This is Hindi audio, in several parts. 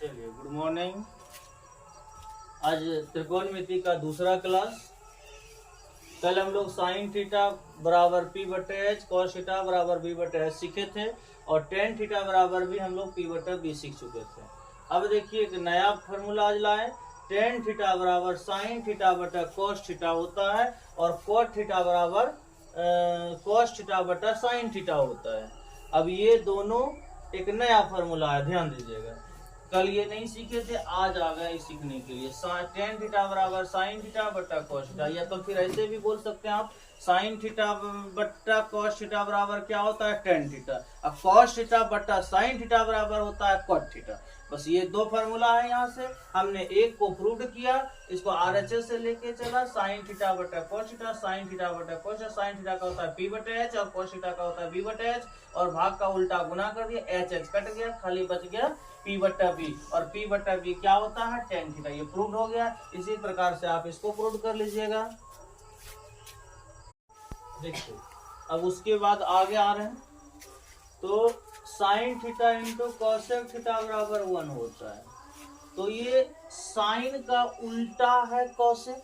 चलिए, गुड मॉर्निंग। आज त्रिकोणमिति का दूसरा क्लास। कल हम लोग साइन थीटा बराबर पी बटे एच, कॉस थीटा बराबर बी बटे एच सीखे थे और टेन थीटा बराबर भी हम लोग पी बटे बी सीख चुके थे। अब देखिए एक नया फॉर्मूला आज लाए। टेन थीटा बराबर साइन थीटा बटा कॉस थीटा होता है और कॉट थीटा बराबर कॉस थीटा बटा साइन थीटा होता है। अब ये दोनों एक नया फॉर्मूला है, ध्यान दीजिएगा। कल ये नहीं सीखे थे, आज आ गए सीखने के लिए। टेन थीटा बराबर साइन थीटा बट्टा कॉस थीटा, या तो फिर ऐसे भी बोल सकते हैं आप, साइन थीटा बट्टा कॉस थीटा बराबर क्या होता है, टेन थीटा। अब कॉस थीटा बट्टा साइन थीटा बराबर होता है कॉट थीटा। बस ये दो फार्मूला है। यहाँ से हमने एक को प्रूव किया, इसको आरएचएस से लेके चला। साइन थीटा बटा कॉस थीटा, साइन थीटा बटा कॉस थीटा, साइन थीटा का होता है पी बटे एच और कॉस थीटा का होता है बी बटे एच, और भाग का उल्टा गुना कर दिया, एच एच कट गया, खाली बच गया पी बटा बी, और पी बटा बी क्या होता है, टेन थीटा। ये प्रूव हो गया। इसी प्रकार से आप इसको प्रूव कर लीजिएगा। देखिए अब उसके बाद आगे आ रहे हैं, तो sine theta into cosec theta बराबर 1 होता है। तो ये साइन का उल्टा है कॉसेक,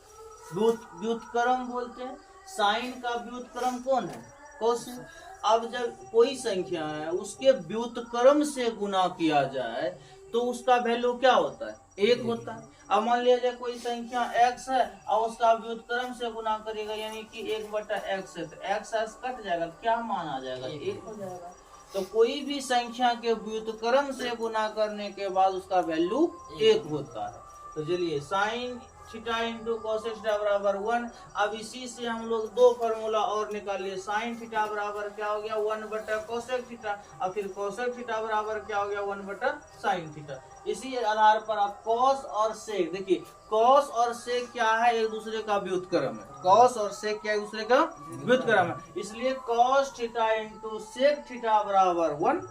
व्युत्क्रम बोलते हैं। साइन का व्युत्क्रम कौन है, कॉसेक। अब जब कोई संख्या है उसके व्युत्क्रम से गुना किया जाए तो उसका वैल्यू क्या होता है, 1 होता है। अब मान लीजिए कोई संख्या x है और उसका व्युत्क्रम से गुना करेगा, यानी कि 1 बटा x है, तो x कट जाएगा, क्या मान आ जाएगा, 1 हो जाएगा। तो कोई भी संख्या के व्युत्क्रम से गुना करने के बाद उसका वैल्यू 1 होता है। तो चलिए sine theta into cosec theta बराबर 1। अब इसी से हम लोग दो फॉर्मूला और निकालिए। साइन थीटा बराबर क्या हो गया, 1 बटा कॉसेक थीटा, और फिर कॉसेक थीटा बराबर क्या हो गया, 1 बटा साइन थीटा। इसी आधार पर आप कॉस और सेक, देखिए कॉस और सेक क्या है, एक दूसरे का व्युत्क्रम है। कॉस और सेक क्या एक दूसरे का व्युत्क्रम है, इसलिए cos theta into sec theta बराबर 1।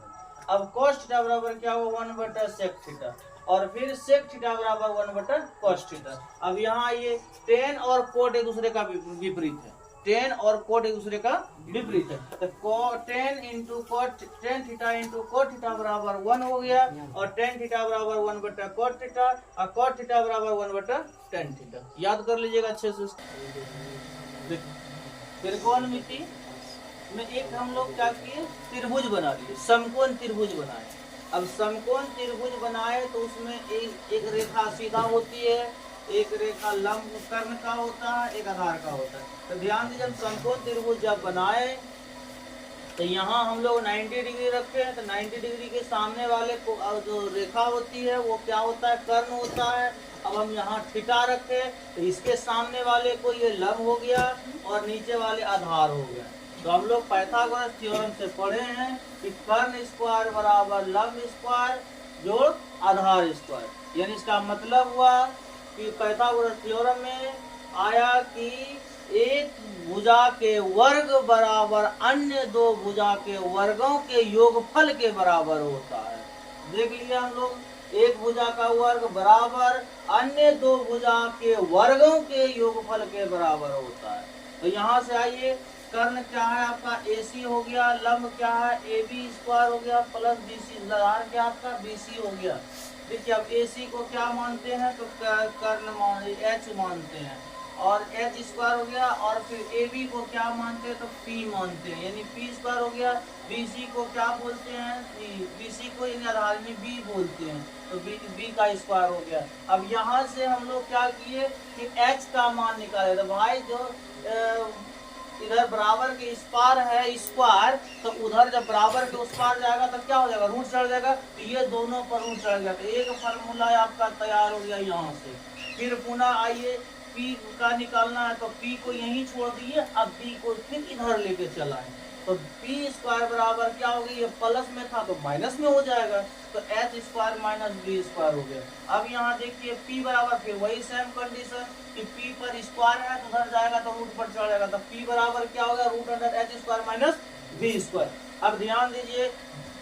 अब कॉस थीटा बराबर क्या हुआ, 1 बटा सेक थीटा, और फिर सेक थीटा बराबर 1 बटा कॉस थीटा। अब यहाँ ये टेन और कोट एक दूसरे का विपरीत है, टेन और कोट एक दूसरे का विपरीत है। तो ten into coat, tan theta into cot theta बराबर 1 हो गया, और टेन थीटा बराबर 1 बटा कोट थीटा, और कोट थीटा बराबर 1 बटा टेन थीटा। याद कर लीजिएगा अच्छे से। त्रिकोणमिति में एक हम लोग क्या किए, त्रिभुज बना लिए, समकोण त्रिभुज बनाए। अब समकोण त्रिभुज बनाए तो उसमें एक रेखा सीधा होती है, एक रेखा लंब कर्ण का होता है, एक आधार का होता है। तो ध्यान दीजिए, जब समकोण त्रिभुज जब बनाए तो यहाँ हम लोग 90 डिग्री रखे हैं, तो 90 डिग्री के सामने वाले को जो रेखा होती है वो क्या होता है, कर्ण होता है। अब हम यहाँ थीटा रखे तो इसके सामने वाले को ये लंब हो गया और नीचे वाले आधार हो गया। तो हम लोग पाइथागोरस थ्योरम से पढ़े हैं कि कर्ण स्क्वायर बराबर लंब स्क्वायर जोड़ आधार स्क्वायर। यानी इसका मतलब हुआ कि पाइथागोरस थ्योरम में आया कि एक भुजा के वर्ग बराबर अन्य दो भुजा के वर्गों के योगफल के बराबर होता है। देख लिया हम लोग, एक भुजा का वर्ग बराबर अन्य दो भुजा के वर्गों के योगफल के बराबर होता है। तो यहाँ से आइए, कर्ण क्या है आपका, AC हो गया, लंब क्या है, AB स्क्वायर हो गया, प्लस BC, आधार क्या आपका BC हो गया। देखिए अब AC को क्या मानते हैं, तो कर्ण H मानते हैं, और H स्क्वायर हो गया, और फिर AB को क्या मानते हैं, तो P मानते हैं, यानी P स्क्वायर हो गया। BC को क्या बोलते हैं, BC को यानी आधार में B बोलते हैं, तो B का स्क्वायर हो गया। अब यहाँ से हम लोग क्या किए कि H का मान निकाले। तो भाई जो इधर बराबर के इस पार है स्क्वायर, तो उधर जब बराबर के उस पार जाएगा तो क्या हो जाएगा, रूट चढ़ जाएगा। तो ये दोनों पर रूट चढ़ गया, तो एक फार्मूला आपका तैयार हो गया यहाँ से। फिर पुनः आइए P का निकालना है, तो P को यहीं छोड़ दिए, अब P को फिर इधर लेके चला है, तो P स्क्वायर बराबर क्या हो गया, ये प्लस में था तो माइनस में हो जाएगा, तो H square minus B square हो गया। अब यहाँ देखिए P बराबर, फिर वही सेम कंडीशन कि P पर स्क्वायर है तो उधर जाएगा तो रूट पर चढ़ जाएगा, तो P बराबर क्या होगा, root under H square minus B square. अब ध्यान दीजिए,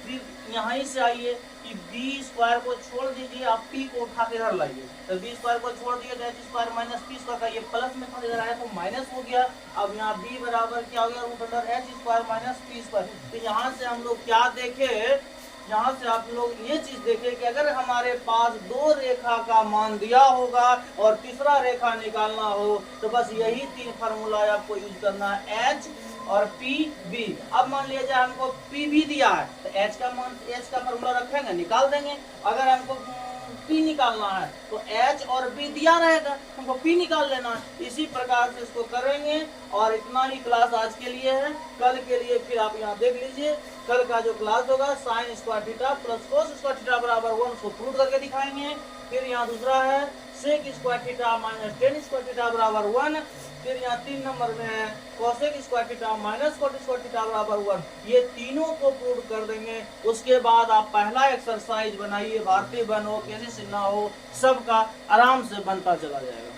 फिर यहाँ से आइए कि B स्क्वायर को छोड़ दीजिए, आप P को उठा के इधर लाइए, तो B स्क्वायर को छोड़ दिए तो H square minus P square का ये प्लस में था, इधर आया तो माइनस हो गया। अब यहाँ B बराबर क्या हो गया, root under H square minus P square. तो यहाँ से हम लोग क्या देखे, यहाँ से आप लोग ये चीज देखें कि अगर हमारे पास दो रेखा का मान दिया होगा और तीसरा रेखा निकालना हो तो बस यही तीन फार्मूला आपको यूज करना है, एच और पी बी। अब मान लिया जाए हमको पी भी दिया है तो एच का फार्मूला रखेंगे, निकाल देंगे। अगर हमको पी निकालना है तो एच और बी दिया रहेगा, हमको पी निकाल लेना है। इसी प्रकार से इसको करेंगे और इतना ही क्लास आज के लिए है। कल के लिए फिर आप यहाँ देख लीजिए, कल का जो क्लास होगा sine square theta plus cos square theta बराबर 1 उसको प्रूव करके दिखाएंगे। फिर यहाँ दूसरा है sec square theta minus tan square theta बराबर 1। फिर यहाँ 3 नंबर में है cosec square theta minus cot square theta बराबर 1। ये तीनों को प्रूव कर देंगे। उसके बाद आप पहला एक्सरसाइज बनाइए, भारतीय बन हो कैसे सिन्हा हो सबका आराम से बनता चला जाएगा।